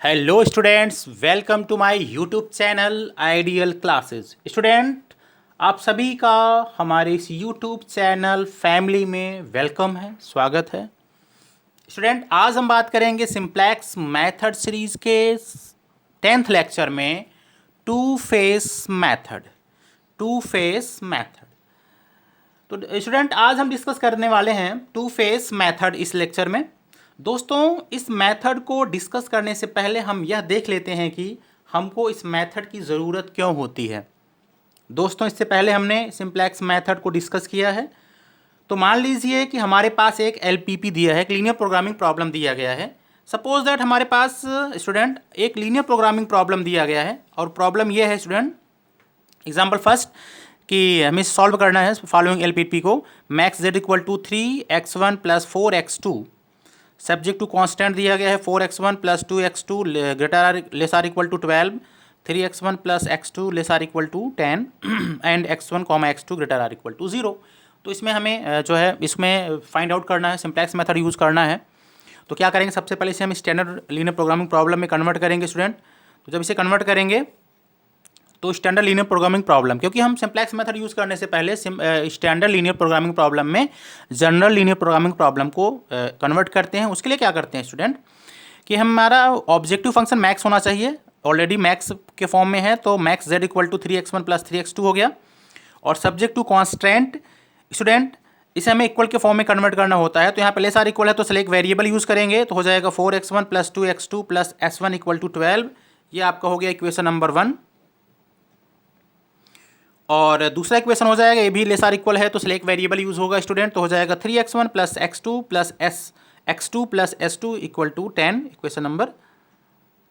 Hello students, welcome to my YouTube channel ideal classes. Student, आप सभी का हमारे इस यूट्यूब चैनल फैमिली में वेलकम है, स्वागत है। स्टूडेंट, आज हम बात करेंगे सिंप्लेक्स मेथड सीरीज के 10th लेक्चर में टू फेस मेथड। तो स्टूडेंट, आज हम डिस्कस करने वाले हैं टू फेस मेथड इस लेक्चर में। दोस्तों, इस मेथड को डिस्कस करने से पहले हम यह देख लेते हैं कि हमको इस मेथड की ज़रूरत क्यों होती है। दोस्तों, इससे पहले हमने सिंप्लेक्स मेथड को डिस्कस किया है। तो मान लीजिए कि हमारे पास एक एलपीपी दिया है, एक लीनियर प्रोग्रामिंग प्रॉब्लम दिया गया है। सपोज दैट हमारे पास स्टूडेंट एक लीनियर प्रोग्रामिंग प्रॉब्लम दिया गया है और प्रॉब्लम ये है स्टूडेंट, एग्जाम्पल फर्स्ट, कि हमें सॉल्व करना है फॉलोइंग एलपीपी को। Max Z equal to 3x1 plus 4x2, subject to constant दिया गया है 4x1 plus 2x2 greater less or equal to 12, 3x1 plus x2 less or equal to 10 and x1 comma x2 greater or equal to 0। तो इसमें हमें जो है इसमें find out करना है, सिंप्लेक्स मेथड यूज़ करना है। तो क्या करेंगे, सबसे पहले इसे हम स्टैंडर्ड लीनियर प्रोग्रामिंग प्रॉब्लम में कन्वर्ट करेंगे स्टूडेंट। तो जब इसे कन्वर्ट करेंगे तो स्टैंडर्ड लीनियर प्रोग्रामिंग प्रॉब्लम, क्योंकि हम सिंप्लेक्स मेथड यूज़ करने से पहले स्टैंडर्ड लीनियर प्रोग्रामिंग प्रॉब्लम में जनरल लीनियर प्रोग्रामिंग प्रॉब्लम को कन्वर्ट करते हैं। उसके लिए क्या करते हैं स्टूडेंट कि हमारा ऑब्जेक्टिव फंक्शन मैक्स होना चाहिए, ऑलरेडी मैक्स के फॉर्म में है। तो max Z equal to 3x1 plus 3x2 हो गया। और सब्जेक्ट टू कॉन्स्टेंट स्टूडेंट, इसे हमें इक्वल के फॉर्म में कन्वर्ट करना होता है। तो यहाँ पे लेस आर इक्वल है तो सेलेक्ट वेरिएबल यूज़ करेंगे, तो हो जाएगा 4x1 plus 2x2 plus s1 equal to 12। ये आपका हो गया इक्वेशन नंबर 1। और दूसरा इक्वेशन हो जाएगा, ये भी लेस आर इक्वल है तो सिलेक्ट वेरिएबल यूज होगा स्टूडेंट, तो हो जाएगा 3x1 plus x2 plus x2 plus s2 equal to 10। Equation number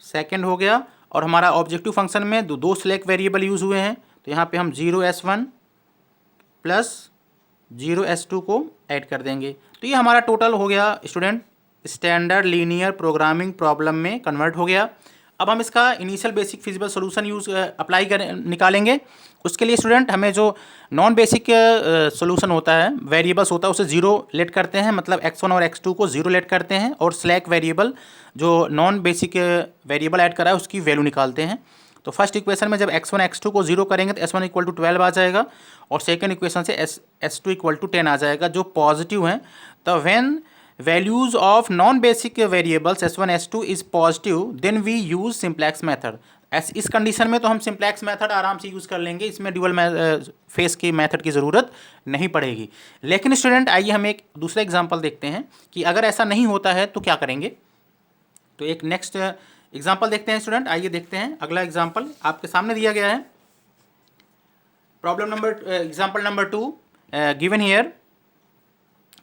second हो गया। और हमारा ऑब्जेक्टिव फंक्शन में दो सिलेक्ट वेरिएबल यूज हुए हैं, तो यहाँ पे हम 0s1 प्लस 0s2 को ऐड कर देंगे। तो ये हमारा टोटल हो गया student, standard linear programming problem में कन्वर्ट हो गया। अब हम इसका initial basic feasible solution apply निकालेंगे। उसके लिए स्टूडेंट हमें जो नॉन बेसिक सोल्यूशन होता है, वेरिएबल्स होता है, उसे जीरो लेट करते हैं, मतलब x1 और x2 को जीरो लेट करते हैं और स्लैक वेरिएबल जो नॉन बेसिक वेरिएबल ऐड करा है उसकी वैल्यू निकालते हैं। तो फर्स्ट इक्वेशन में जब x1 x2 को जीरो करेंगे तो s1 इक्वल टू 12 आ जाएगा और सेकेंड इक्वेशन से s2 इक्वल टू 10 आ जाएगा जो पॉजिटिव हैं। तो when values of non basic variables s1 s2 is positive then we use simplex method. इस कंडीशन में तो हम सिंप्लेक्स मेथड आराम से यूज़ कर लेंगे, इसमें ड्यूअल फेस की मेथड की ज़रूरत नहीं पड़ेगी। लेकिन स्टूडेंट, आइए हम एक दूसरा एग्जांपल देखते हैं कि अगर ऐसा नहीं होता है तो क्या करेंगे। तो एक नेक्स्ट एग्जांपल देखते हैं स्टूडेंट, आइए देखते हैं। अगला एग्जांपल आपके सामने दिया गया है, problem number example number 2 given here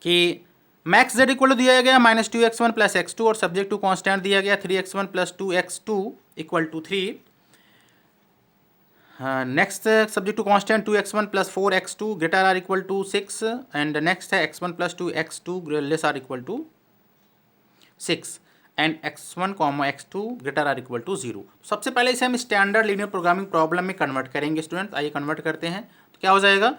कि मैक्स जेड इक्वल टू दिया गया -2x1 प्लस x2 और सब्जेक्ट टू कांस्टेंट दिया गया 3x1 plus 2x2 equal to 3। Next subject to constant 2x1 plus 4x2 greater or equal to 6 and next है x1 plus 2x2 less or equal to 6 and x1 comma x2 greater or equal to 0। सबसे पहले इसे हम standard linear programming problem में convert करेंगे student. आइए convert करते हैं। तो क्या हो जाएगा,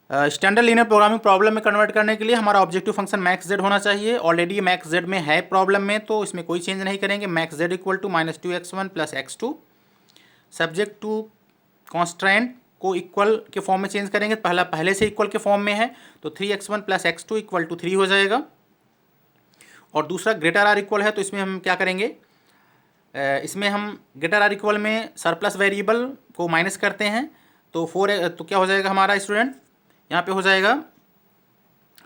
स्टैंडर्ड लीनियर प्रोग्रामिंग प्रॉब्लम में कन्वर्ट करने के लिए हमारा ऑब्जेक्टिव फंक्शन मैक्स जेड होना चाहिए। ऑलरेडी मैक्स जेड में है प्रॉब्लम में, तो इसमें कोई चेंज नहीं करेंगे। Max Z equal to -2x1 plus x2, subject to constant को इक्वल के फॉर्म में चेंज करेंगे, पहले से इक्वल के फॉर्म में है तो 3x1 plus x2 equal to 3 हो जाएगा। और दूसरा ग्रेटर आर इक्वल है तो इसमें हम क्या करेंगे, इसमें हम ग्रेटर आर इक्वल में सरप्लस वेरिएबल को माइनस करते हैं तो 4, तो क्या हो जाएगा हमारा स्टूडेंट, यहाँ पे हो जाएगा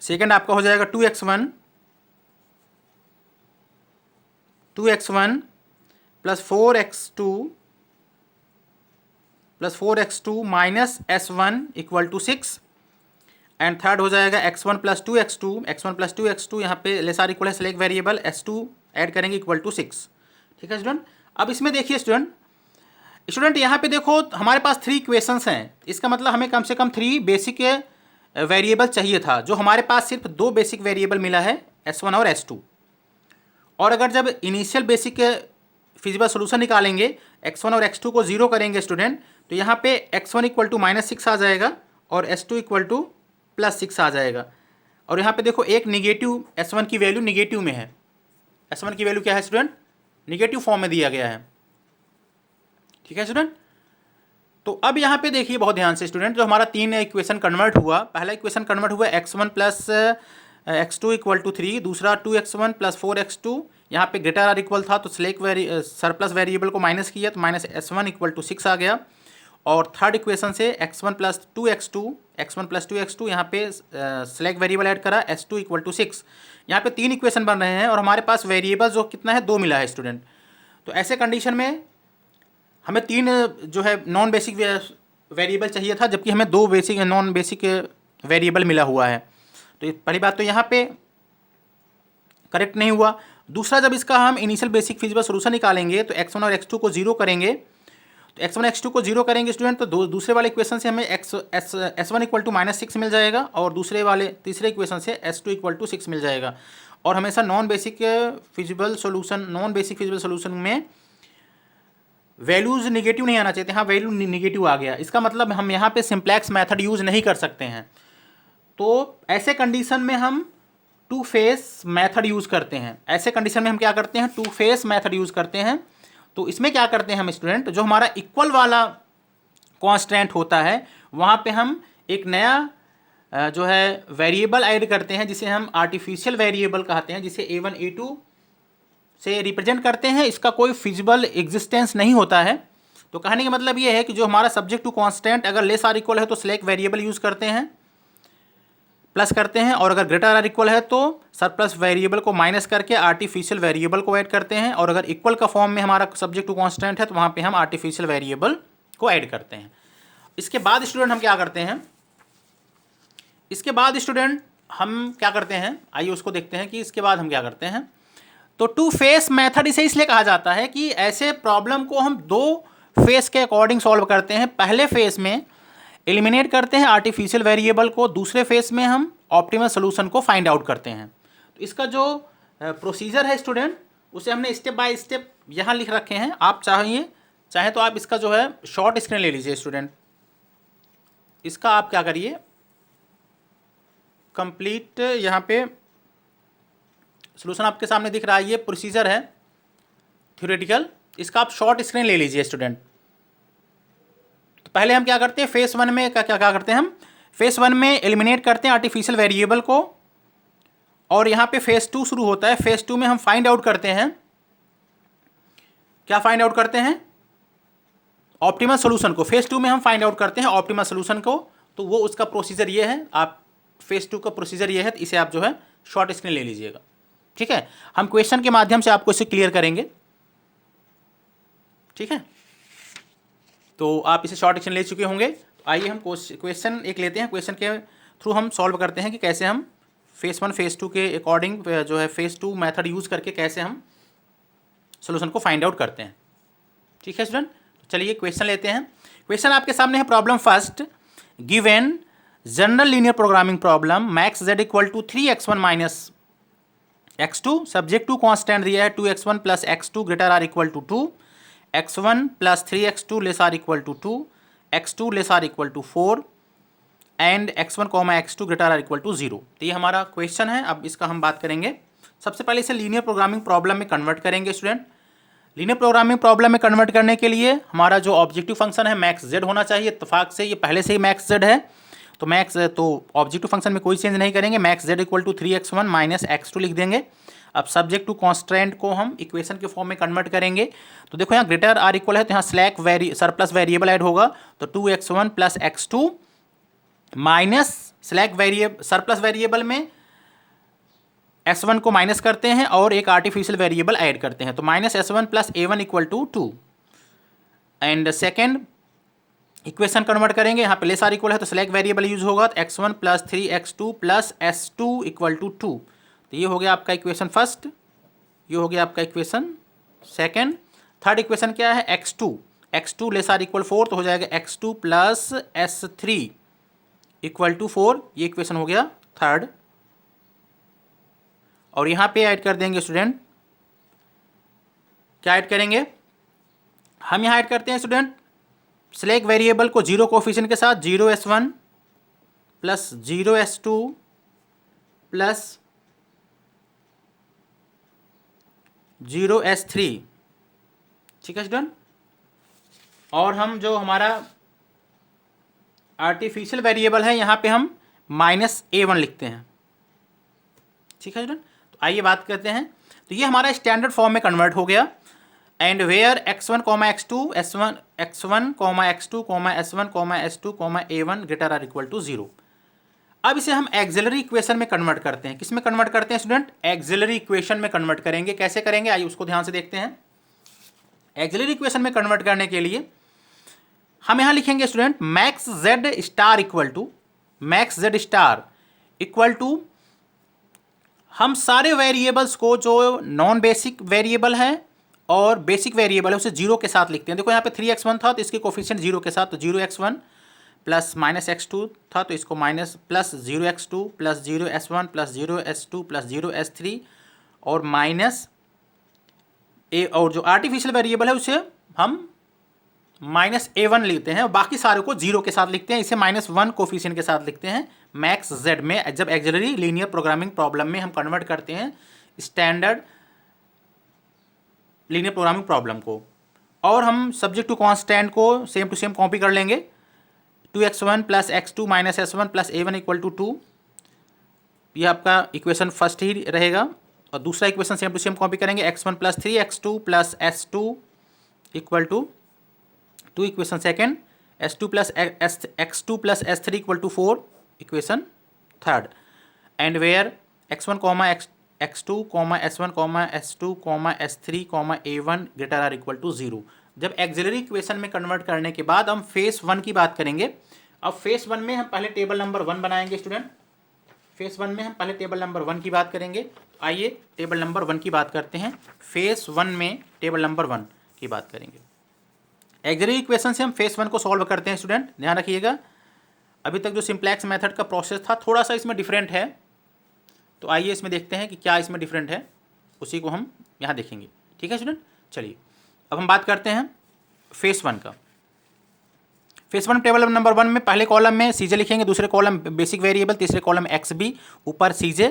सेकंड आपका हो जाएगा 2x1 plus 4x2 minus s1 equal to 6 and third हो जाएगा x1 प्लस 2x2 यहाँ पे लेस आर इक्वल है सेलेक्ट वेरिएबल s2 ऐड करेंगे इक्वल टू 6। ठीक है स्टूडेंट। अब इसमें देखिए स्टूडेंट यहाँ पे देखो हमारे पास 3 इक्वेशंस हैं, इसका मतलब हमें कम से कम 3 बेसिक वेरिएबल चाहिए था, जो हमारे पास सिर्फ 2 बेसिक वेरिएबल मिला है s1 और s2। और अगर जब इनिशियल बेसिक फिजिबल सोल्यूशन निकालेंगे x1 और x2 को जीरो करेंगे स्टूडेंट, तो यहाँ पे x1 इक्वल टू -6 आ जाएगा और s2 इक्वल टू +6 आ जाएगा। और यहाँ पे देखो एक निगेटिव s1 की वैल्यू निगेटिव में है। s1 की वैल्यू क्या है स्टूडेंट, निगेटिव फॉर्म में दिया गया है। ठीक है स्टूडेंट, तो अब यहाँ पे देखिए बहुत ध्यान से स्टूडेंट, जो हमारा 3 इक्वेशन कन्वर्ट हुआ, पहला इक्वेशन कन्वर्ट हुआ x1 plus x2 equal to 3, दूसरा 2x1 प्लस 4x2, यहाँ पे ग्रेटर आर इक्वल था तो सरप्लस वेरिएबल को माइनस किया तो माइनस s1 इक्वल टू 6 आ गया, और थर्ड इक्वेशन से x1 प्लस 2x2 यहाँ पे सेलेक्ट वेरिएबल ऐड करा s2 इक्वल टू 6। यहाँ पे 3 इक्वेशन बन रहे हैं और हमारे पास वेरिएबल जो कितना है 2 मिला है स्टूडेंट। तो ऐसे कंडीशन में हमें 3 जो है नॉन बेसिक वेरिएबल चाहिए था, जबकि हमें 2 बेसिक नॉन बेसिक वेरिएबल मिला हुआ है। तो पहली बात तो यहाँ पे करेक्ट नहीं हुआ। दूसरा, जब इसका हम इनिशियल बेसिक फिजिबल सोल्यूशन निकालेंगे तो x1 और x2 को जीरो करेंगे, तो x1 x2 को जीरो करेंगे स्टूडेंट, तो दूसरे वाले इक्वेशन से हमें s1 इक्वल टू -6 मिल जाएगा और तीसरे इक्वेशन से s2 इक्वल टू 6 मिल जाएगा। और हमेशा नॉन बेसिक फिजिबल सोल्यूशन में वैल्यूज़ निगेटिव नहीं आना चाहिए। हाँ, वैल्यू निगेटिव आ गया, इसका मतलब हम यहाँ पे सिंप्लेक्स मेथड यूज़ नहीं कर सकते हैं। तो ऐसे कंडीशन में हम टू फेस मेथड यूज़ करते हैं। ऐसे कंडीशन में हम क्या करते हैं, टू फेस मेथड यूज़ करते हैं। तो इसमें क्या करते हैं हम स्टूडेंट, जो हमारा इक्वल वाला कांस्टेंट होता है वहाँ पे हम एक नया जो है वेरिएबल ऐड करते हैं, जिसे हम आर्टिफिशियल वेरिएबल कहते हैं, जिसे a1 a2 से रिप्रेजेंट करते हैं। इसका कोई फिजिबल एग्जिस्टेंस नहीं होता है। तो कहने का मतलब ये है कि जो हमारा सब्जेक्ट टू कांस्टेंट अगर लेस आर इक्वल है तो सिलेक्ट वेरिएबल यूज़ करते हैं, प्लस करते हैं, और अगर ग्रेटर आर इक्वल है तो सरप्लस वेरिएबल को माइनस करके आर्टिफिशियल वेरिएबल को ऐड करते हैं, और अगर इक्वल का फॉर्म में हमारा सब्जेक्ट टू कांस्टेंट है तो वहाँ पे हम आर्टिफिशियल वेरिएबल को ऐड करते हैं। इसके बाद स्टूडेंट हम क्या करते हैं, इसके बाद स्टूडेंट हम क्या करते हैं, आइए उसको देखते हैं कि इसके बाद हम क्या करते हैं। तो टू फेस मेथड इसे इसलिए कहा जाता है कि ऐसे प्रॉब्लम को हम 2 फेस के अकॉर्डिंग सॉल्व करते हैं। पहले फेस में एलिमिनेट करते हैं आर्टिफिशियल वेरिएबल को, दूसरे फेस में हम ऑप्टिमल सोल्यूशन को फाइंड आउट करते हैं। तो इसका जो प्रोसीजर है स्टूडेंट, उसे हमने स्टेप बाय स्टेप यहाँ लिख रखे हैं। आप चाहें तो आप इसका जो है शॉर्ट स्क्रीन ले लीजिए स्टूडेंट। इसका आप क्या करिए, कंप्लीट यहाँ पे सोल्यूशन आपके सामने दिख रहा है, ये प्रोसीजर है थ्योरेटिकल, इसका आप शॉर्ट स्क्रीन ले लीजिए स्टूडेंट। तो पहले हम क्या करते हैं, फेस 1 में क्या करते हैं, हम फेस 1 में एलिमिनेट करते हैं आर्टिफिशियल वेरिएबल को, और यहाँ पे फेस 2 शुरू होता है। फेस 2 में हम फाइंड आउट करते हैं, क्या फाइंड आउट करते हैं, ऑप्टिमल सोल्यूशन को। फेस 2 में हम फाइंड आउट करते हैं ऑप्टिमल सोल्यूशन को। तो वो उसका प्रोसीजर ये है, आप फेस 2 का प्रोसीजर ये है, तो इसे आप जो है शॉर्ट स्क्रीन ले लीजिएगा। ठीक है, हम क्वेश्चन के माध्यम से आपको इसे क्लियर करेंगे। ठीक है, तो आप इसे शॉर्ट स्क्रीन ले चुके होंगे। तो आइए हम क्वेश्चन एक लेते हैं, क्वेश्चन के थ्रू हम सॉल्व करते हैं कि कैसे हम फेस 1 फेस 2 के अकॉर्डिंग जो है फेस 2 मेथड यूज़ करके कैसे हम सोल्यूशन को फाइंड आउट करते हैं। ठीक है स्टूडेंट, तो चलिए क्वेश्चन लेते हैं। क्वेश्चन आपके सामने है, problem first, given general linear programming problem max z equal to 3x1 minus x2, subject to constant दिया है 2x1 plus x2 greater or equal to 2, x1 plus 3x2 less or equal to 2, x2 less or equal to 4 and x1 comma x2 greater or equal to 0। तो ये हमारा question है। अब इसका हम बात करेंगे। सबसे पहले इसे लीनियर प्रोग्रामिंग प्रॉब्लम में कन्वर्ट करेंगे स्टूडेंट। लीनियर प्रोग्रामिंग प्रॉब्लम में कन्वर्ट करने के लिए हमारा जो ऑब्जेक्टिव फंक्शन है मैक्स z होना चाहिए। इत्तेफाक से ये पहले से ही मैक्स z है, तो ऑब्जेक्टिव फंक्शन में कोई चेंज नहीं करेंगे। Max z equal to 3x1 minus x2 लिख देंगे। अब सब्जेक्ट टू कॉन्स्टेंट को हम इक्वेशन के फॉर्म में कन्वर्ट करेंगे। तो देखो यहाँ ग्रेटर आर इक्वल है तो यहाँ सरप्लस वेरिएबल ऐड होगा, तो 2x1 plus x2 minus surplus variable में s1 को माइनस करते हैं और एक आर्टिफिशियल वेरिएबल ऐड करते हैं, तो minus s1 plus a1 equal to 2 and second equation convert करेंगे। यहाँ पे लेस आर इक्वल है तो सेलेक्ट वेरिएबल यूज होगा, तो x1 plus 3x2 plus s2 equal to 2। तो ये हो गया आपका इक्वेशन फर्स्ट, ये हो गया आपका इक्वेशन सेकेंड। थर्ड इक्वेशन क्या है, x2 लेस आर इक्वल 4, तो हो जाएगा x2 plus s3 equal to 4। ये इक्वेशन हो गया थर्ड। और यहाँ पे ऐड कर देंगे स्टूडेंट, क्या ऐड करेंगे, हम यहाँ ऐड करते हैं स्टूडेंट सिलेक्ट वेरिएबल को 0 कोफिशिएंट के साथ, 0s1 plus 0s2 plus 0s3 ठीक है स्टूडेंट। और हम जो हमारा आर्टिफिशियल वेरिएबल है यहाँ पे हम -a1 लिखते हैं। ठीक है स्टूडेंट। तो आइए बात करते हैं। तो ये हमारा स्टैंडर्ड फॉर्म में कन्वर्ट हो गया। And where x1, x2, x1, x1, x2, s1, s2, a1 greater or equal to 0। अब इसे हम एक्सिलरी इक्वेशन में कन्वर्ट करते हैं। किस में कन्वर्ट करते हैं स्टूडेंट? एक्सिलरी इक्वेशन में कन्वर्ट करेंगे। कैसे करेंगे आइए उसको ध्यान से देखते हैं। एक्सिलरी इक्वेशन में कन्वर्ट करने के लिए हम यहां लिखेंगे student max Z star equal to, max Z star equal to, हम सारे वेरिएबल्स को जो नॉन बेसिक वेरिएबल है और बेसिक वेरिएबल है उसे 0 के साथ लिखते हैं। देखो यहाँ पे 3x1 था तो इसके कोफिशिएंट 0 के साथ, तो 0x1 प्लस -x2 था तो इसको minus plus 0x2 plus 0s1 plus 0s2 plus 0s3 और माइनस ए, और जो आर्टिफिशियल वेरिएबल है उसे हम -a1 लिखते हैं और बाकी सारे को 0 के साथ लिखते हैं। इसे -1 कोफिशिएंट के साथ लिखते हैं मैक्स जेड में। जब एक्सिलरी लीनियर प्रोग्रामिंग प्रॉब्लम में हम कन्वर्ट करते हैं स्टैंडर्ड लीनियर प्रोग्रामिंग प्रॉब्लम को, और हम सब्जेक्ट टू कांस्टेंट को सेम टू सेम कॉपी कर लेंगे। 2x1 plus x2 minus s1 plus a1 equal to 2, यह आपका इक्वेशन फर्स्ट ही रहेगा। और दूसरा equation same to same copy करेंगे, x1 plus 3x2 plus s2 equal to 2 equation second, s2 plus x2 plus s3 equal to 4 equation third. And where x1 x2 s1 s2 s3 a1 greater or equal to 0। जब axillary equation में convert करने के बाद हम face 1 की बात करेंगे। अब फेस 1 में हम पहले टेबल नंबर 1 बनाएंगे स्टूडेंट। फेस 1 में हम पहले टेबल नंबर 1 की बात करेंगे। तो आइए टेबल नंबर 1 की बात करते हैं। फेस 1 में टेबल नंबर 1 की बात करेंगे। एक्सिलरी इक्वेशन से हम फेस 1 को सॉल्व करते हैं स्टूडेंट, ध्यान रखिएगा। अभी तक जो सिंप्लेक्स मेथड का प्रोसेस था थोड़ा सा इसमें डिफरेंट है, तो आइए इसमें देखते हैं कि क्या इसमें डिफरेंट है, उसी को हम यहाँ देखेंगे। ठीक है स्टूडेंट, चलिए अब हम बात करते हैं फेस 1 का। फेस 1 टेबल नंबर 1 में पहले कॉलम में सीजे लिखेंगे, दूसरे कॉलम बेसिक वेरिएबल, तीसरे कॉलम एक्स बी, ऊपर सीजे।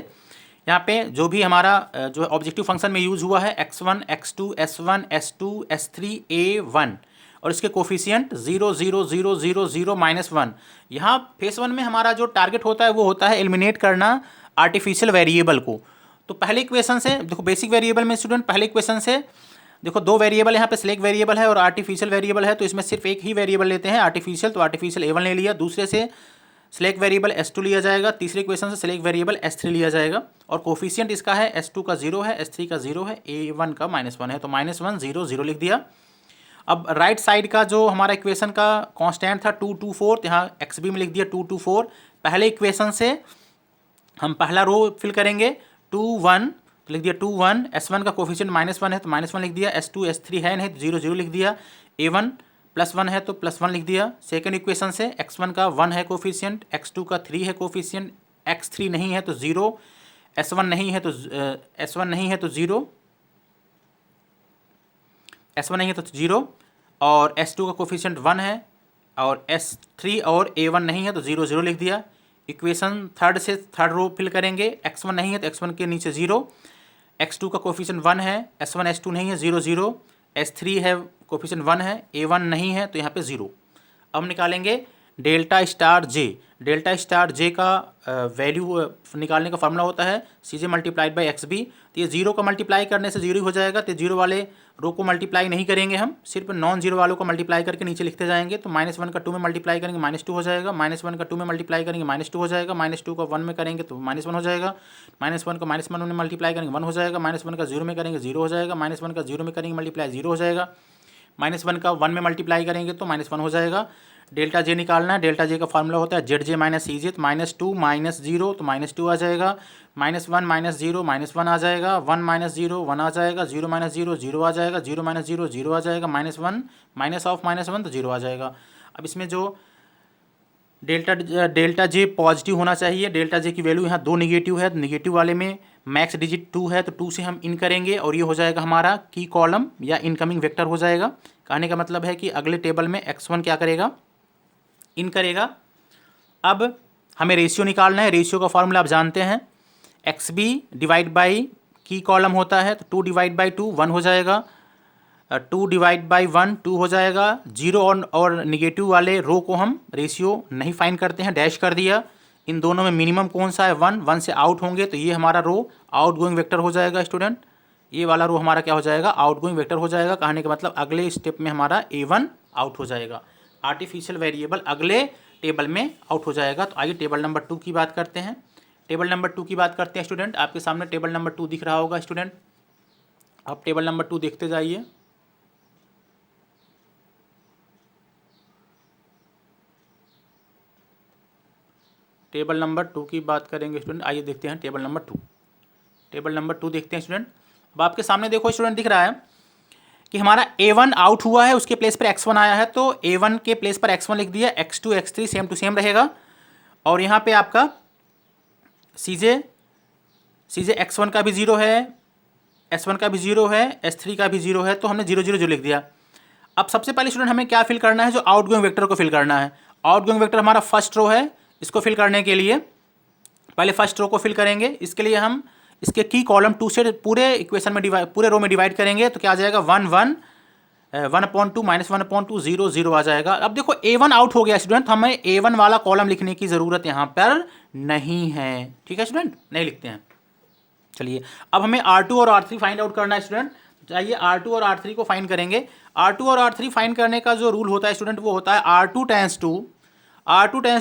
यहाँ पे जो भी हमारा जो ऑब्जेक्टिव फंक्शन में यूज हुआ है x1, x2, s1, s2, s3, a1 और इसके कोफिशिएंट 0 0 0 0 0 -1। यहाँ फेस 1 में हमारा जो टारगेट होता है वो होता है एलिमिनेट करना आर्टिफिशियल वेरिएबल को। तो पहले इक्वेशन से देखो, बेसिक वेरिएबल में स्टूडेंट पहले इक्वेशन से देखो 2 वेरिएबल यहाँ पे सिलेक्ट वेरिएबल है और आर्टिफिशियल वेरिएबल है, तो इसमें सिर्फ एक ही वेरिएबल लेते हैं आर्टिफिशियल, तो आर्टिफिशियल a1 ले लिया। दूसरे से सिलेक्ट वेरिएबल s2 लिया जाएगा, तीसरे इक्वेशन से सिलेक्ट वेरिएबल s3 लिया जाएगा और कोफिशिएंट इसका है s2 का 0 है, s3 का 0 है, a1 का -1 है, तो -1 0 0 लिख दिया। अब राइट साइड का जो हमारा इक्वेशन का कांस्टेंट था 2 2 4, तो यहाँ एक्स बी में लिख दिया 2 2 4। पहले इक्वेशन से हम पहला रो फिल करेंगे 2 1, तो लिख दिया 2 1, s1 का कोफिशिएंट -1 है तो -1 लिख दिया, s2 s3 है नहीं तो 0 0 लिख दिया, a1 +1 है तो +1 लिख दिया। सेकंड इक्वेशन से x1 का 1 है कोफिशिएंट, x2 का 3 है कोफिशिएंट, x3 नहीं है तो 0, s1 नहीं है तो 0, s1 नहीं है तो 0 और s2 का कोफिशिएंट 1 है और s3 और a1 नहीं है तो 0 0 लिख दिया। इक्वेशन थर्ड से थर्ड रो फिल करेंगे, x1 नहीं है तो x1 के नीचे 0, x2 का कोफिशिएंट 1 है, s1 s2 नहीं है 0 0, s3 है कोफिशिएंट 1 है, a1 नहीं है तो यहाँ पे 0। अब निकालेंगे delta star J. Delta star J का वैल्यू निकालने का फार्मूला होता है CJ multiplied by X B. तो ये 0 का मल्टीप्लाई करने से 0 हो जाएगा, तो 0 वाले रो को मल्टीप्लाई नहीं करेंगे, हम सिर्फ नॉन जीरो वालों को मल्टीप्लाई करके नीचे लिखते जाएंगे। तो -1 का 2 में मल्टीप्लाई करेंगे -2 हो जाएगा, -1 का 2 में मल्टीप्लाई करेंगे -2 हो जाएगा, -2 का 1 में करेंगे तो -1 हो जाएगा, -1 का -1 में मल्टीप्लाई करेंगे 1 हो जाएगा, -1 का 0 में करेंगे 0 हो जाएगा, -1 का 0 में करेंगे मल्टीप्लाई 0 हो जाएगा, -1 का 1 में मल्टीप्लाई करेंगे तो -1 हो जाएगा। डेल्टा जे निकालना है, डेल्टा जे का फार्मूला होता है ZJ माइनस CJ, तो -2 -0 तो -2 आ जाएगा, -1 -0 -1 आ जाएगा, 1 -0 1 आ जाएगा, 0 -0 0 आ जाएगा, 0 -0 0 आ जाएगा, -1 माइनस ऑफ -1 तो 0 आ जाएगा। अब इसमें जो डेल्टा जे पॉजिटिव होना चाहिए, डेल्टा जे की वैल्यू यहाँ 2 निगेटिव है, तो निगेटिव वाले में मैक्स डिजिट 2 है तो 2 से हम इन करेंगे और ये हो जाएगा हमारा की कॉलम या इनकमिंग वेक्टर हो जाएगा। कहने का मतलब है कि अगले टेबल में x1 क्या करेगा, इन करेगा। अब हमें रेशियो निकालना है, रेशियो का फॉर्मूला आप जानते हैं, XB डिवाइड बाई की कॉलम होता है तो 2 डिवाइड बाई 2 1 हो जाएगा, 2 डिवाइड बाई 1 2 हो जाएगा। 0 और निगेटिव वाले रो को हम रेशियो नहीं फाइंड करते हैं, डैश कर दिया। इन दोनों में मिनिमम कौन सा है 1, 1 से आउट होंगे तो ये हमारा रो आउट गोइंग वेक्टर हो जाएगा स्टूडेंट। ये वाला रो हमारा क्या हो जाएगा, आउट गोइंग वेक्टर हो जाएगा। कहने का मतलब अगले स्टेप में हमारा A1 आउट हो जाएगा, आर्टिफिशियल वेरिएबल अगले टेबल में आउट हो जाएगा। तो आइए टेबल नंबर 2 की बात करते हैं। टेबल नंबर 2 की बात करते हैं स्टूडेंट। आपके सामने टेबल नंबर 2 दिख रहा होगा स्टूडेंट, आप टेबल नंबर 2 देखते जाइए। टेबल नंबर 2 की बात करेंगे स्टूडेंट, आइए देखते हैं टेबल नंबर 2। टेबल नंबर 2 देखते हैं स्टूडेंट। अब आपके सामने देखो स्टूडेंट, दिख रहा है कि हमारा A1 आउट हुआ है, उसके प्लेस पर X1 आया है, तो A1 के प्लेस पर X1 लिख दिया, X2 X3 same to same रहेगा। और यहाँ पे आपका सीजे X1 का भी 0 है, S1 का भी 0 है, S3 का भी 0 है, तो हमने 0 0 0 लिख दिया। अब सबसे पहले स्टूडेंट हमें क्या फिल करना है, जो आउट गोइंग वेक्टर को फिल करना है। आउट गोइंग वेक्टर हमारा फर्स्ट रो है, इसको फिल करने के लिए पहले फर्स्ट रो को फिल करेंगे। इसके लिए हम इसके की कॉलम 2 से पूरे इक्वेशन में पूरे रो में डिवाइड करेंगे, तो क्या आ जाएगा 1 1 1/2 -1/2 0 0 आ जाएगा। अब देखो A1 आउट हो गया स्टूडेंट, हमें A1 वाला कॉलम लिखने की ज़रूरत यहाँ पर नहीं है, ठीक है स्टूडेंट, नहीं लिखते हैं। चलिए अब हमें R2 और R3 फाइंड आउट करना है स्टूडेंट। चाहिए R2 और R3 को फाइंड करेंगे। R2 और R3 फाइंड करने का जो रूल होता है स्टूडेंट, वो होता है R2 tends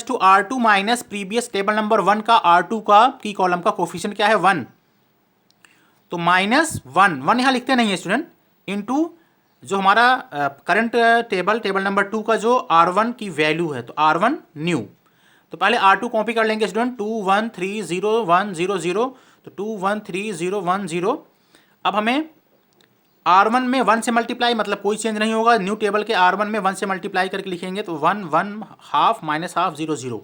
to R2 minus previous table number 1 का R2 का की कॉलम का कोफिशिएंट क्या है 1, तो -1 यहाँ लिखते नहीं है स्टूडेंट, इनटू जो हमारा करंट टेबल नंबर 2 का जो R1 की वैल्यू है, तो R1 न्यू। तो पहले R2 कॉपी कर लेंगे स्टूडेंट, 2 1 3 0 1 0 0, तो 2 1 3 0 1 0। अब हमें R1 में 1 से मल्टीप्लाई, मतलब कोई चेंज नहीं होगा, न्यू टेबल के R1 में 1 से मल्टीप्लाई करके लिखेंगे, तो 1 1 हाफ -हाफ 0 0।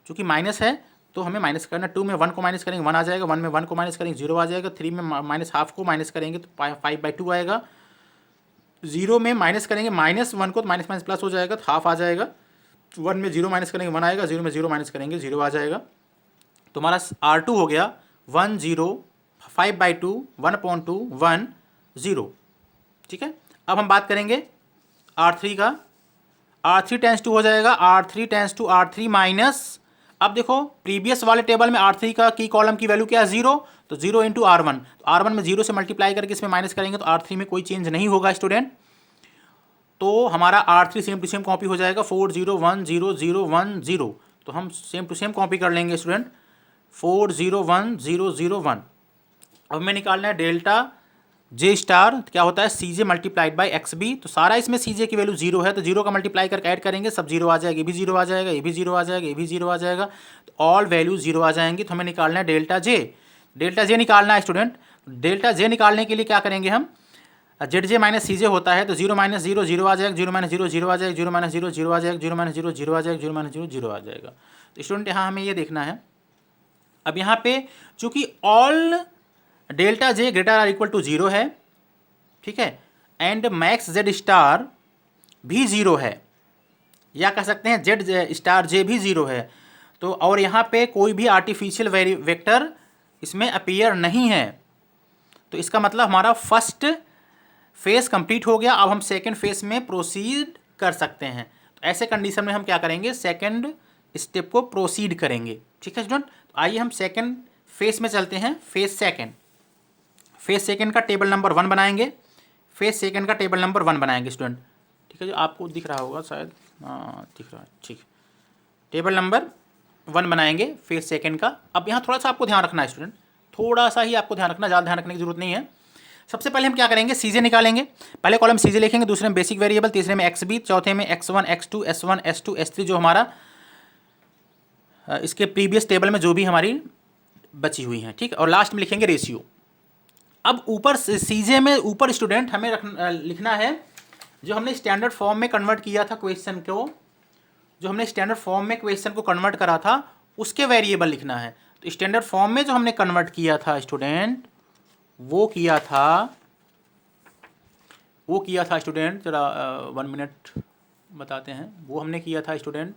चूँकि माइनस है तो हमें माइनस करना, 2 में 1 को माइनस करेंगे 1 आ जाएगा, 1 में 1 को माइनस करेंगे 0 आ जाएगा, 3 में -हाफ को माइनस करेंगे तो 5/2 आएगा, 0 में माइनस करेंगे -1 को तो माइनस प्लस हो जाएगा, तो हाफ आ जाएगा, 1 में 0 माइनस करेंगे 1 आएगा, 0 में 0 माइनस करेंगे 0 आ जाएगा। तो हमारा R2 हो गया 1 0 5/2 1/2 1 0, ठीक है। अब हम बात करेंगे R3 का। R3 टेंस टू हो जाएगा R3 tense to R3 minus, अब देखो प्रीवियस वाले टेबल में R3 का की कॉलम की वैल्यू क्या है 0, तो 0 इंटू R1, तो R1 में 0 से मल्टीप्लाई करके इसमें माइनस करेंगे तो R3 में कोई चेंज नहीं होगा स्टूडेंट। तो हमारा R3 same to same copy हो जाएगा 4 0 1 0 0 1 0, तो हम सेम टू सेम कॉपी कर लेंगे स्टूडेंट 4 0 1 0 0 1। अब हमें निकालना है डेल्टा जे स्टार, क्या होता है CJ मल्टीप्लाइड बाई XB, तो सारा इसमें CJ की वैल्यू 0 है, तो 0 का मल्टीप्लाई करके ऐड करेंगे, सब 0 आ जाएगा, ये भी 0 आ जाएगा, ये भी 0 आ जाएगा, ये भी 0 आ जाएगा, तो ऑल वैल्यू 0 आ जाएंगी। तो हमें निकालना है डेल्टा जे निकालना है स्टूडेंट। डेल्टा जे निकालने के लिए क्या करेंगे हम, ZJ माइनस CJ होता है, तो 0 - 0 0 आ जाएगा, 0 - 0 0 आ जाएगा, 0 - 0 0 आ जाएगा, 0 - 0 0 आ जाएगा, 0 - 0 0 आ जाएगा। तो स्टूडेंट यहाँ हमें ये देखना है, अब यहाँ पे चूंकि all delta J greater or equal to 0 है, ठीक है, एंड मैक्स जेड स्टार भी 0 है, या कह सकते हैं जेड स्टार जे भी 0 है, तो और यहाँ पे कोई भी आर्टिफिशियल वेक्टर इसमें अपीयर नहीं है, तो इसका मतलब हमारा फर्स्ट फेस कंप्लीट हो गया। अब हम सेकंड फेस में प्रोसीड कर सकते हैं, तो ऐसे कंडीशन में हम क्या करेंगे, सेकंड स्टेप को प्रोसीड करेंगे, ठीक है स्टूडेंट। तो आइए हम सेकंड फेस में चलते हैं। फेस सेकंड का टेबल नंबर 1 बनाएंगे, फेस सेकंड का टेबल नंबर 1 बनाएंगे स्टूडेंट, ठीक है, जो आपको दिख रहा होगा शायद, हाँ दिख रहा है, ठीक है, टेबल नंबर 1 बनाएंगे फेस सेकंड का। अब यहाँ थोड़ा सा आपको ध्यान रखना है स्टूडेंट, थोड़ा सा ही आपको ध्यान रखना, ज़्यादा ध्यान रखने की जरूरत नहीं है। सबसे पहले हम क्या करेंगे, CJ निकालेंगे, पहले कॉलम CJ लिखेंगे, दूसरे में बेसिक वेरिएबल, तीसरे में XB, चौथे में X1 X2 S1 S2 S3 जो हमारा इसके प्रीवियस टेबल में जो भी हमारी बची हुई हैं, ठीक है, और लास्ट में लिखेंगे रेशियो। अब ऊपर CJ में ऊपर स्टूडेंट हमें लिखना है जो हमने स्टैंडर्ड फॉर्म में कन्वर्ट किया था क्वेश्चन को, जो हमने स्टैंडर्ड फॉर्म में क्वेश्चन को कन्वर्ट करा था उसके वेरिएबल लिखना है। तो स्टैंडर्ड फॉर्म में जो हमने कन्वर्ट किया था स्टूडेंट, वो किया था स्टूडेंट, जरा 1 मिनट बताते हैं, वो हमने किया था स्टूडेंट,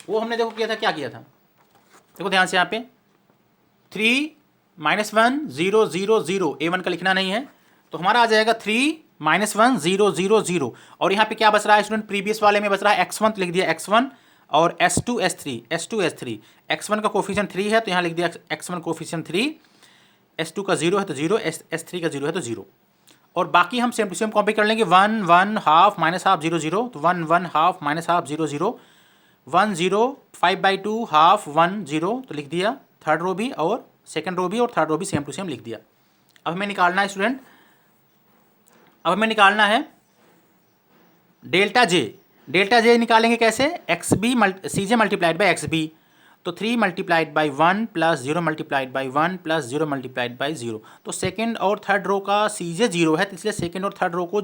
वो हमने देखो किया था, क्या किया था, देखो ध्यान से यहाँ पे 3 -1 0 0 0 A1 का लिखना नहीं है, तो हमारा आ जाएगा 3 -1 0 0 0। और यहाँ पे क्या बच रहा है स्टूडेंट, प्रीवियस वाले में बच रहा है x1 तो लिख दिया x1 और s2 s3 x1 का कोफिशिएंट 3 है तो यहाँ लिख दिया x1 कोफिशिएंट 3, s2 का 0 है तो 0, s3 का 0 है तो 0। और बाकी हम सेम टू सेम कॉपी कर लेंगे 1 1 हाफ माइनस हाफ 0 0 तो 1 1 हाफ माइनस हाफ 0 0 1 0 5/2 हाफ 1 0 तो लिख दिया थर्ड रो भी और सेकंड रो भी और थर्ड रो भी सेम टू सेम लिख दिया। अब हमें निकालना है स्टूडेंट, अब हमें निकालना है डेल्टा जे निकालेंगे कैसे, X B C J multiplied by X B तो 3 multiplied by 1 plus 0 multiplied by 1 plus 0 multiplied by 0। तो सेकंड और थर्ड रो का सी जे 0 है तो इसलिए सेकंड और थर्ड रो को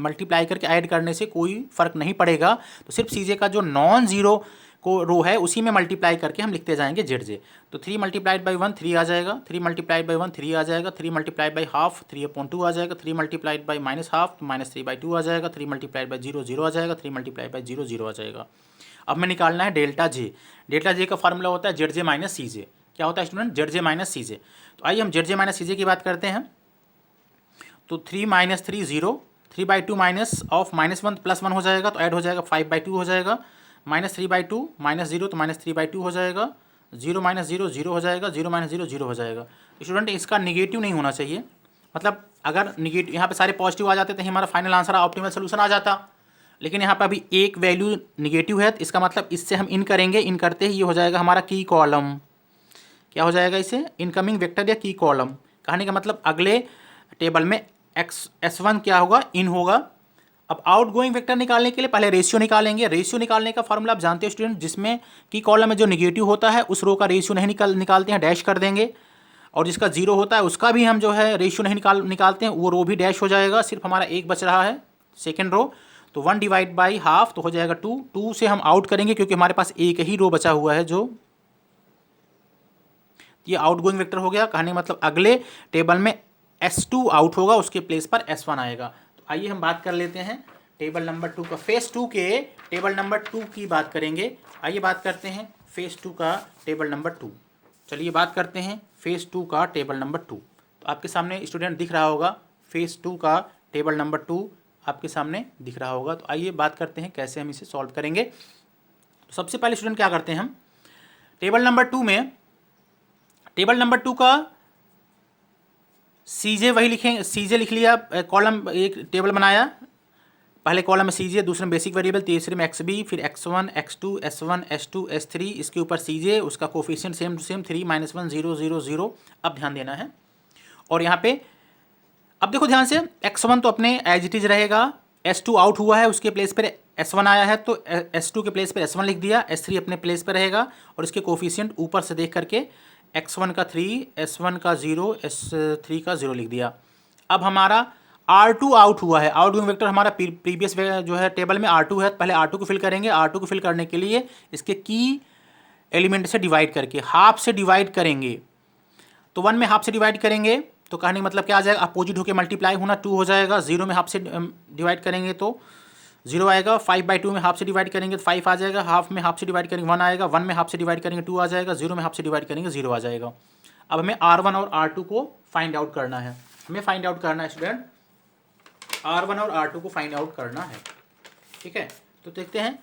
मल्टीप्लाई करके ऐड करने से कोई फर्क नहीं पड़ेगा, तो सिर्फ सी जे का जो नॉन जीरो को रो है उसी में मल्टीप्लाई करके हम लिखते जाएंगे जेड जे। तो 3 मल्टीप्लाइड बाई 1 3 आ जाएगा, 3 मल्टीप्लाइड बाई 1 3 आ जाएगा, 3 मल्टीप्लाइड बाई हाफ 3/2 आ जाएगा, 3 मल्टीप्लाइड बाई माइनस हाफ तो -3/2 आ जाएगा, 3 मल्टीप्लाइड बाई 0 0 आ जाएगा, 3 मल्टीप्लाइड बाई 0 0 आ जाएगा। अब हमें निकालना है डेल्टा जे का फार्मूला होता है जेड जे माइनस सी जे। क्या होता है स्टूडेंट, जेड जे माइनस सी जे। तो आइए हम जेड जे माइनस सी जे की बात करते हैं। तो 3 - 3 0, 3/2 माइनस ऑफ -1 +1 हो जाएगा तो ऐड हो जाएगा 5/2 हो जाएगा, -3/2 -0 तो -3/2 हो जाएगा, 0 - 0 0 हो जाएगा, 0 - 0 0 हो जाएगा। स्टूडेंट इसका निगेटिव नहीं होना चाहिए, मतलब अगर निगेटिव यहाँ पे सारे पॉजिटिव आ जाते तो हमारा फाइनल आंसर ऑप्टिमल सोल्यूशन आ जाता, लेकिन यहाँ पे अभी एक वैल्यू निगेटिव है तो इसका मतलब इससे हम इन करेंगे, इन करते ही ये हो जाएगा हमारा की कॉलम। क्या हो जाएगा इसे, इनकमिंग वेक्टर या की कॉलम। कहने का मतलब अगले टेबल में S1 क्या होगा, इन होगा। अब आउटगोइंग वेक्टर निकालने के लिए पहले रेशियो निकालेंगे। रेशियो निकालने का फॉर्मूला आप जानते हो स्टूडेंट, जिसमें की कॉलम में जो निगेटिव होता है उस रो का रेशियो नहीं निकालते हैं, डैश कर देंगे, और जिसका जीरो होता है उसका भी हम जो है रेशियो नहीं निकालते हैं, वो रो भी डैश हो जाएगा। सिर्फ हमारा एक बच रहा है सेकेंड रो, तो 1 डिवाइड बाई हाफ तो हो जाएगा 2, 2 से हम आउट करेंगे क्योंकि हमारे पास एक ही रो बचा हुआ है, जो ये आउटगोइंग वेक्टर हो गया। कहने का मतलब अगले टेबल में S2 आउट होगा, उसके प्लेस पर S1 आएगा। तो आइए हम बात कर लेते हैं टेबल नंबर 2 का, फेज 2 के टेबल नंबर 2 की बात करेंगे। आइए बात करते हैं फेज 2 का टेबल नंबर 2। चलिए बात करते हैं फेज 2 का टेबल नंबर 2। तो आपके सामने स्टूडेंट दिख रहा होगा, फेज 2 का टेबल नंबर 2 आपके सामने दिख रहा होगा। तो आइए बात करते हैं कैसे हम इसे सॉल्व करेंगे। तो सबसे पहले स्टूडेंट क्या करते हैं, हम टेबल नंबर 2 में, टेबल नंबर 2 का सीजे वही लिखेंगे, सीजे लिख लिया, कॉलम एक टेबल बनाया, पहले कॉलम में सीजे, दूसरे में बेसिक वेरिएबल, तीसरे में एक्सबी, फिर x1 x2 s1 s2 s3, इसके ऊपर सीजे, उसका कोफिशिएंट सेम टू सेम 3 - 1 0 0 0। अब ध्यान देना है, और यहाँ पे अब देखो ध्यान से, x1 तो अपने एज इट इज रहेगा, s2 आउट हुआ है उसके प्लेस पर s1 आया है तो s2 के प्लेस पर s1 लिख दिया, s3 अपने प्लेस पर रहेगा और इसके कोफिशिएंट ऊपर से देख करके x1 का 3, s1 का 0, s3 का 0 लिख दिया। अब हमारा R2 आउट हुआ है, आउटगोइंग वेक्टर हमारा प्रीवियस जो है टेबल में R2 है, पहले R2 को फिल करेंगे। R2 को फिल करने के लिए इसके की एलिमेंट से डिवाइड करके हाफ से डिवाइड करेंगे, तो 1 में हाफ से डिवाइड करेंगे तो कहने का मतलब क्या आ जाएगा, अपोजिट होकर मल्टीप्लाई होना 2 हो जाएगा। 0 में हाफ से डिवाइड करेंगे तो 0 आएगा, 5/2 में हाफ से डिवाइड करेंगे तो 5 आ जाएगा, हाफ में हाफ से डिवाइड करेंगे 1 आएगा, 1 में हाफ से डिवाइड करेंगे 2 आ जाएगा, 0 में हाफ से डिवाइड करेंगे 0 आ जाएगा। अब हमें R1 और R2 को फाइंड आउट करना है, हमें फाइंड आउट करना है स्टूडेंट, R1 और R2 को फाइंड आउट करना है, ठीक है। तो देखते हैं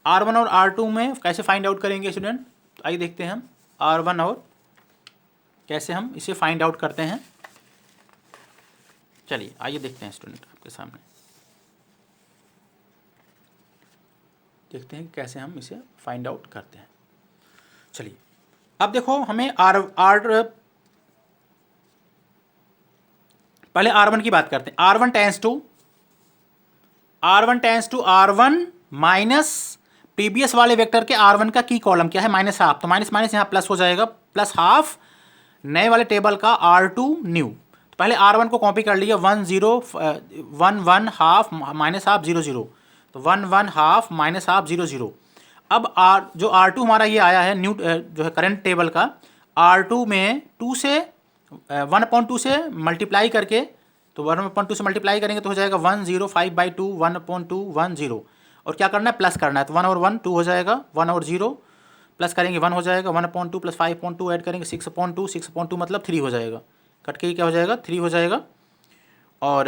R1 और R2 में कैसे फाइंड आउट करेंगे स्टूडेंट। तो आइए देखते हैं हम R1 और कैसे हम इसे फाइंड आउट करते हैं। चलिए आइए देखते हैं स्टूडेंट, आपके सामने देखते हैं कैसे हम इसे फाइंड आउट करते हैं। चलिए अब देखो, हमें पहले R1 की बात करते हैं। R1 tends to R1 minus previous वाले वेक्टर के R1 का की कॉलम क्या है, माइनस हाफ, तो माइनस माइनस यहाँ प्लस हो जाएगा, प्लस हाफ नए वाले टेबल का R2 न्यू। तो पहले R1 को कॉपी कर लिया, 1 0 1 1 हाफ माइनस हाफ 0 0, तो 1 1 हाफ माइनस हाफ 0 0। अब जो R2 हमारा ये आया है न्यू जो है करंट टेबल का, R2 में 2 से 1/2 से मल्टीप्लाई करके, तो 1/2 से मल्टीप्लाई करेंगे तो हो जाएगा 1 0 5/2 1/2 1 0, और क्या करना है, प्लस करना है, तो 1 और 1 2 हो जाएगा, 1 और 0 प्लस करेंगे 1 हो जाएगा, 1/2 प्लस 5/2 ऐड करेंगे 6/2, 6/2 मतलब 3 हो जाएगा, कट के क्या हो जाएगा 3 हो जाएगा। और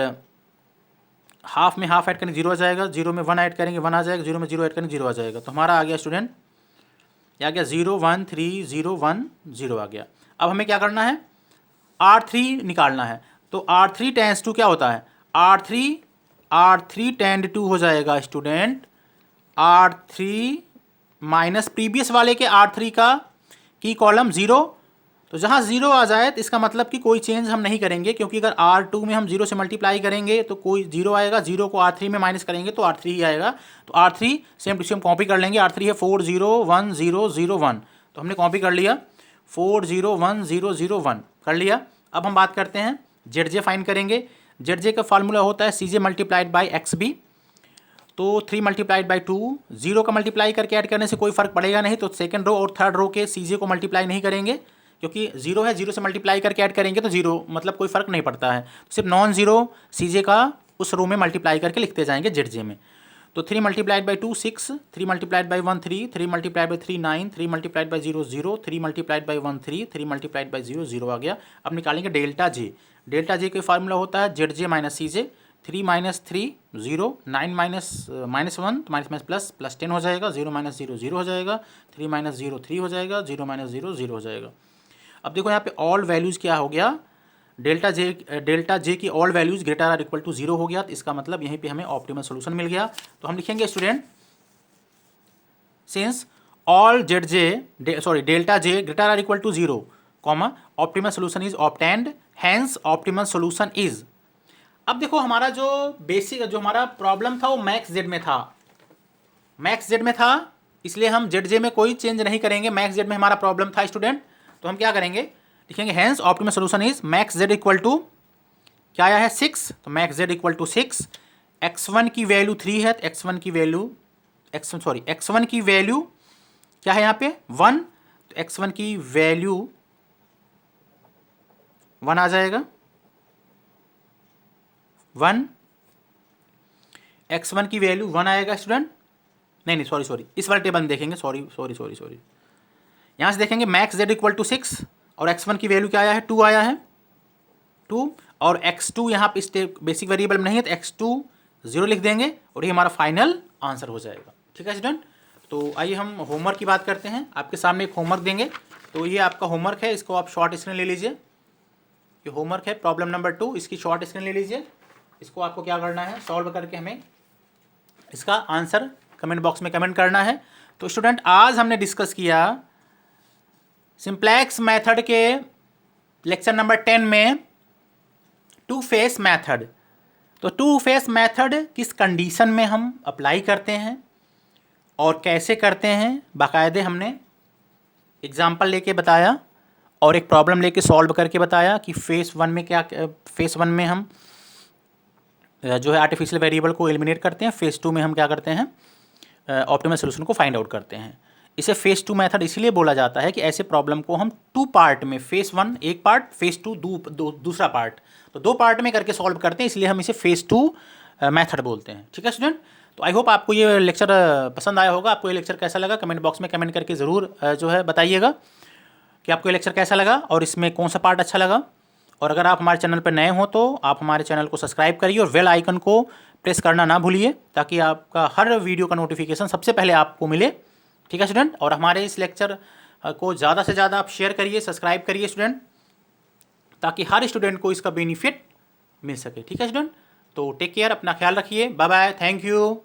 हाफ में हाफ ऐड करेंगे 0 आ जाएगा, 0 में 1 ऐड करेंगे 1 आ जाएगा, 0 में 0 ऐड करेंगे 0 आ जाएगा। तो हमारा आ गया स्टूडेंट, ये आ गया 0 1 3 0 1 0 आ गया। अब हमें क्या करना है, R3 निकालना है। तो R3 टेंस टू क्या होता है, R3 टेंड टू हो जाएगा स्टूडेंट R3 माइनस प्रीवियस वाले के R3 का की कॉलम 0। तो जहाँ 0 आ जाए तो इसका मतलब कि कोई चेंज हम नहीं करेंगे, क्योंकि अगर R2 में हम 0 से मल्टीप्लाई करेंगे तो कोई 0 आएगा, 0 को R3 में माइनस करेंगे तो R3 ही आएगा। तो R3 same to same copy कर लेंगे। R3 है 4 0 1 0 0 1, तो हमने कॉपी कर लिया 4 0 1 0 0 1 कर लिया। अब हम बात करते हैं ZJ फाइंड करेंगे। ZJ का फार्मूला होता है CJ मल्टीप्लाइड बाई XB। तो 3 मल्टीप्लाइड बाई 2, 0 का मल्टीप्लाई करके ऐड करने से कोई फर्क पड़ेगा नहीं, तो सेकंड रो और थर्ड रो के CJ को मल्टीप्लाई नहीं करेंगे, क्योंकि 0 है, 0 से मल्टीप्लाई करके ऐड करेंगे तो 0 मतलब कोई फर्क नहीं पड़ता है। सिर्फ नॉन ज़ीरो CJ का उस रो में मल्टीप्लाई करके लिखते जाएंगे ZJ में। तो 3 multiplied by 2 6, 3 multiplied by 1 3, 3 multiplied by 3 9, 3 multiplied by 0 0, 3 multiplied by 1 3, 3 multiplied by 0 0 आ गया। अब निकालेंगे डेल्टा J। डेल्टा J का फार्मूला होता है ZJ minus CJ। 3 minus 3 0, 9 minus 1 minus minus plus 10 हो जाएगा, 0 माइनस 0 0 हो जाएगा, 3 माइनस 0 3 हो जाएगा, 0 माइनस 0 0 हो जाएगा। अब देखो यहाँ पे ऑल वैल्यूज़ क्या हो गया, डेल्टा जे की all values greater or equal to 0 हो गया। तो इसका मतलब यहीं पे हमें ऑप्टिमल सोल्यूशन मिल गया। तो हम लिखेंगे student, since all delta J greater or equal to 0 comma optimal solution is obtained, hence optimal solution is. अब देखो हमारा जो बेसिक जो हमारा प्रॉब्लम था वो मैक्स जेड में था, इसलिए हम ZJ में कोई चेंज नहीं करेंगे। मैक्स जेड में हमारा प्रॉब्लम था स्टूडेंट, तो हम क्या करेंगे, लिखेंगे hence optimal solution is max Z equal to क्या आया है 6, तो max Z equal to 6। x1 की वैल्यू 3 है, तो x1 की वैल्यू क्या है यहाँ पे 1, तो x1 की वैल्यू 1 आ जाएगा 1, x1 की वैल्यू 1 आएगा स्टूडेंट। नहीं सॉरी इस वाले टेबल में देखेंगे, सॉरी यहाँ से देखेंगे मैक्स जेड इक्वल टू 6 और x1 की वैल्यू क्या आया है 2 आया है 2, और x2 यहाँ पे इस बेसिक वेरिएबल में नहीं है, तो x2 0 लिख देंगे और ये हमारा फाइनल आंसर हो जाएगा। ठीक है स्टूडेंट, तो आइए हम होमवर्क की बात करते हैं। आपके सामने एक होमवर्क देंगे, तो ये आपका होमवर्क है, इसको आप शॉर्ट स्क्रीन ले लीजिए। ये होमवर्क है प्रॉब्लम नंबर 2, इसकी शॉर्ट स्क्रीन ले लीजिए। इसको आपको क्या करना है, सॉल्व करके हमें इसका आंसर कमेंट बॉक्स में कमेंट करना है। तो स्टूडेंट आज हमने डिस्कस किया सिंप्लेक्स मेथड के लेक्चर नंबर 10 में टू फेस मेथड। तो टू फेस मेथड किस कंडीशन में हम अप्लाई करते हैं और कैसे करते हैं, बाकायदे हमने एग्जाम्पल लेके बताया और एक प्रॉब्लम लेके सॉल्व करके बताया कि फेस वन में हम जो है आर्टिफिशियल वेरिएबल को एलिमिनेट करते हैं, फेस 2 में हम क्या करते हैं ऑप्टिमल सोल्यूशन को फाइंड आउट करते हैं। इसे फेस 2 मेथड इसलिए बोला जाता है कि ऐसे प्रॉब्लम को हम 2 पार्ट में, फेस 1 एक पार्ट, फेस 2 दूसरा पार्ट, तो 2 पार्ट में करके सॉल्व करते हैं, इसलिए हम इसे फेस 2 मेथड बोलते हैं। ठीक है स्टूडेंट, तो आई होप आपको ये लेक्चर पसंद आया होगा। आपको ये लेक्चर कैसा लगा कमेंट बॉक्स में कमेंट करके ज़रूर जो है बताइएगा कि आपको ये लेक्चर कैसा लगा और इसमें कौन सा पार्ट अच्छा लगा। और अगर आप हमारे चैनल पर नए हो तो आप हमारे चैनल को सब्सक्राइब करिए और बेल आइकन को प्रेस करना ना भूलिए, ताकि आपका हर वीडियो का नोटिफिकेशन सबसे पहले आपको मिले। ठीक है स्टूडेंट, और हमारे इस लेक्चर को ज़्यादा से ज़्यादा आप शेयर करिए, सब्सक्राइब करिए स्टूडेंट, ताकि हर स्टूडेंट को इसका बेनिफिट मिल सके। ठीक है स्टूडेंट, तो टेक केयर, अपना ख्याल रखिए, बाय बाय, थैंक यू।